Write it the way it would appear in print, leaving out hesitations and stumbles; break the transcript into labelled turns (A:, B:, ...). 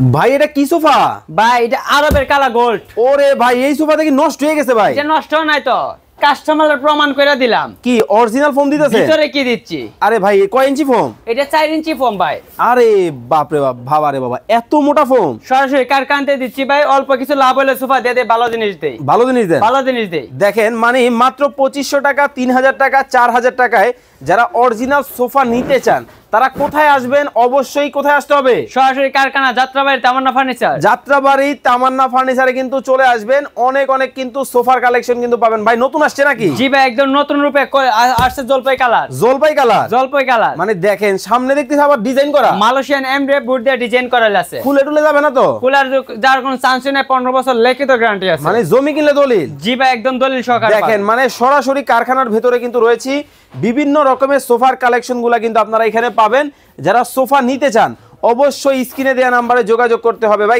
A: ভাই এটা কি সোফা?
B: ভাই এটা আরবের কালা গোল্ড।
A: ওরে ভাই এই সোফাটা কি নষ্ট হয়ে গেছে ভাই?
B: এটা নষ্ট নাই তো, কাস্টমারের প্রমাণ করে দিলাম।
A: কি অরিজিনাল ফোম দিতেছে?
B: ভিতরে কি দিচ্ছি?
A: আরে ভাই কয় ইঞ্চি ফোম?
B: এটা 4 ইঞ্চি ফোম ভাই।
A: আরে বাপ রে বাপ, বাবা রে বাবা, এত মোটা ফোম!
B: সরাসরি কারখানাতে দিচ্ছি ভাই, অল্প কিছু লাভ হলে সোফা দিয়ে দেই, ভালো জিনিস দেই।
A: ভালো জিনিস দেন।
B: ভালো জিনিস দেই।
A: দেখেন মানে মাত্র 2500 টাকা, 3000 টাকা, 4000 টাকায় যারা অরিজিনাল সোফা নিতে চান তারা কোথায় আসবেন? অবশ্যই কোথায় আসতে হবে?
B: সরাসরি কারখানা, যাত্রাবাড়ি, তামান্না ফার্নিচার।
A: যাত্রাবাড়ি তামান্না ফার্নিচারে কিন্তু চলে আসবেন। অনেক অনেক কিন্তু সোফার কালেকশন কিন্তু পাবেন। ভাই নতুন আসছে নাকি?
B: জি ভাই, একদম নতুন রূপে আসছে জলপাই কালার।
A: জলপাই কালার?
B: জলপাই কালার
A: মানে দেখেন সামনে দেখতেছি আবার ডিজাইন করা,
B: মালয়েশিয়ান এমব্রয়ডারি বোর্ড দিয়ে ডিজাইন করা আছে।
A: খুলে টুলে যাবে না তো?
B: কুলার যার কোনো চান্স নেই, 15 বছর লিখিত গ্যারান্টি আছে।
A: মানে জমি কিনলে দলিল?
B: জি ভাই, একদম দলিল সহকারে।
A: দেখেন মানে সরাসরি কারখানার ভেতরে কিন্তু রয়েছি। বিভিন্ন রকমের সোফার কালেকশন গুলা কিন্তু আপনারা এখানে পাবেন। যারা সোফা নিতে চান অবশ্যই স্ক্রিনে দেওয়া নাম্বারে যোগাযোগ করতে হবে ভাই।